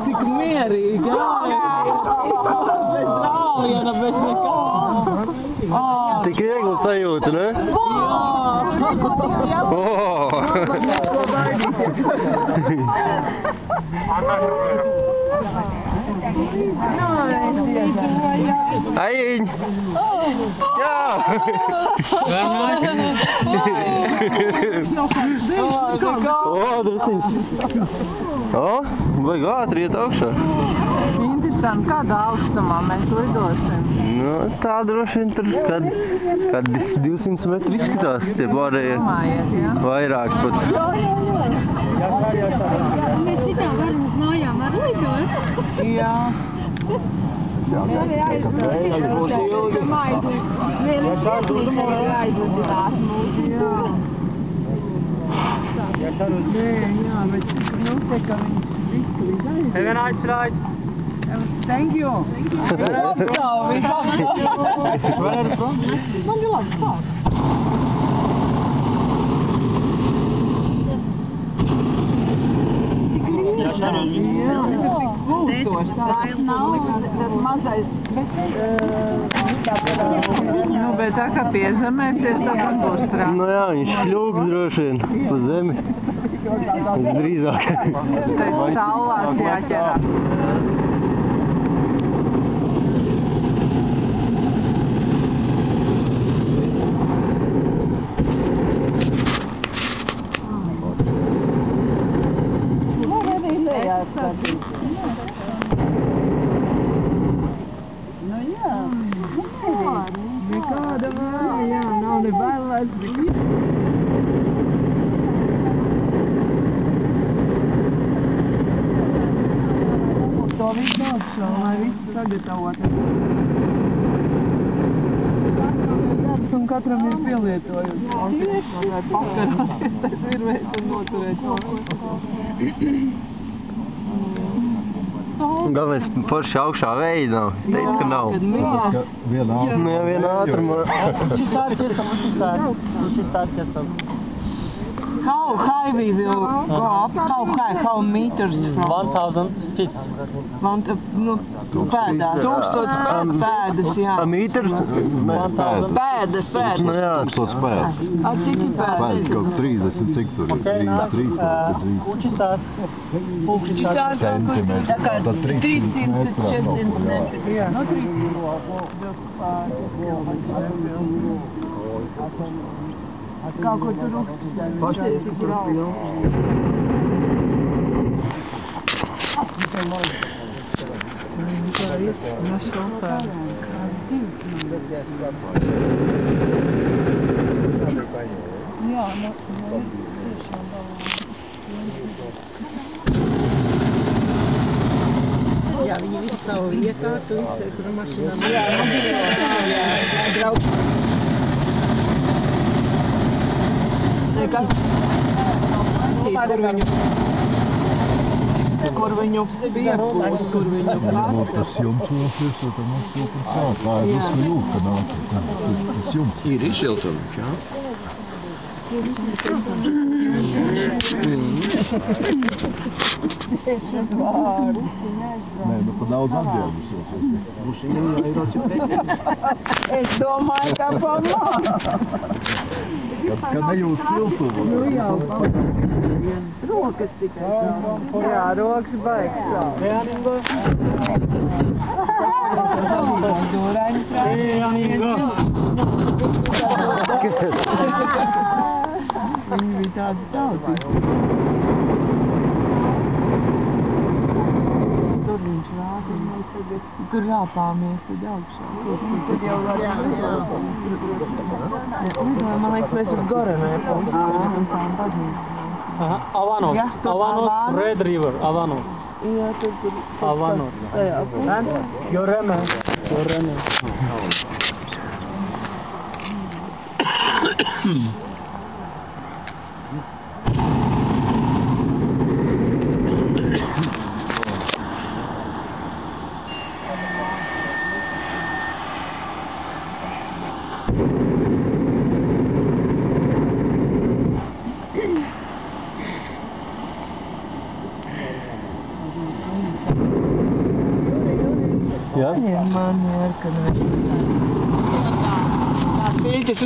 Cik mierīgi, bez rāviena, bez nekā. Tik viegli sajūta, ne? Jā! Aiņ! Jā! Vajag ātri iet augšā. Interesanti, kādā augstumā mēs lidosim? Nu, tā droši vien tur, kad 200 metri izskatās, tie pārējie vairāk pat. Mēs šitā varam uz mājām ar lidot? Jā. Have a nice flight. Thank you. Where are you from? Man ir labi sāk. Jā, tas ir tik gulstoši. Tas nav tas mazais. Nu, bet tā kā piezemēsies, tad man būs trāks. Nu jā, viņš šļūks droši vien pa zemi. Drīzāk. Tad stāvās jāķerās. Nu jā, nekāda jā, nav ne bailēs, to visu augšā, lai visu sagatavot. Un katram ir pielietojums. Pakarāties, tas virvēs un noturēt to. Galvenais forši augšā veidi nav. Es teicu, ka nav. Viena ātrumā. How high we will go up? How high? How meters from? 1000 feet. Nu, pēdās. 1000 pēdas, jā. Metrs? Pēdas. Nu jā. 1000 pēdas. Cik ir pēdas? Pēdas kaut 30, cik tur ir? 33 vai 30 centimetri. Tad 300 metrā kaut kur, jā. Jā, no 300. Kaut kur tur uzticēt. Pašties tur augstu. Nu super. Jā, nu tiešām jā, viņi visi savu vietā, tu visi ir kur mašīnām. Jā, brauc. Kur viņu piepūst, kur viņu kāds. Tas jumts mums ir, tad mums super sāk. Tā ir uz jūka nāk. Tas jumts. Ir izsiltums, jā? Nē, nu pa daudz atģērbus. Es domāju, ka pa maz. Kad nejūt siltumu. Nu jau, rokas tikai. Jā, rokas baigs savu. Dūraņas viņi bija tādi tautiski. Tur viņš rāda, mēs tagad, kur jāpāmies tad augšā. Tad jau var lidot. Man liekas, mēs uz Gorenē pamstāvam tām baznīcām. Avanot. Avanot, Red River, Avanot. Jā, tur. Avanot. And Yoreme. Yoreme. Jah? Man ir, kad... Tā silķis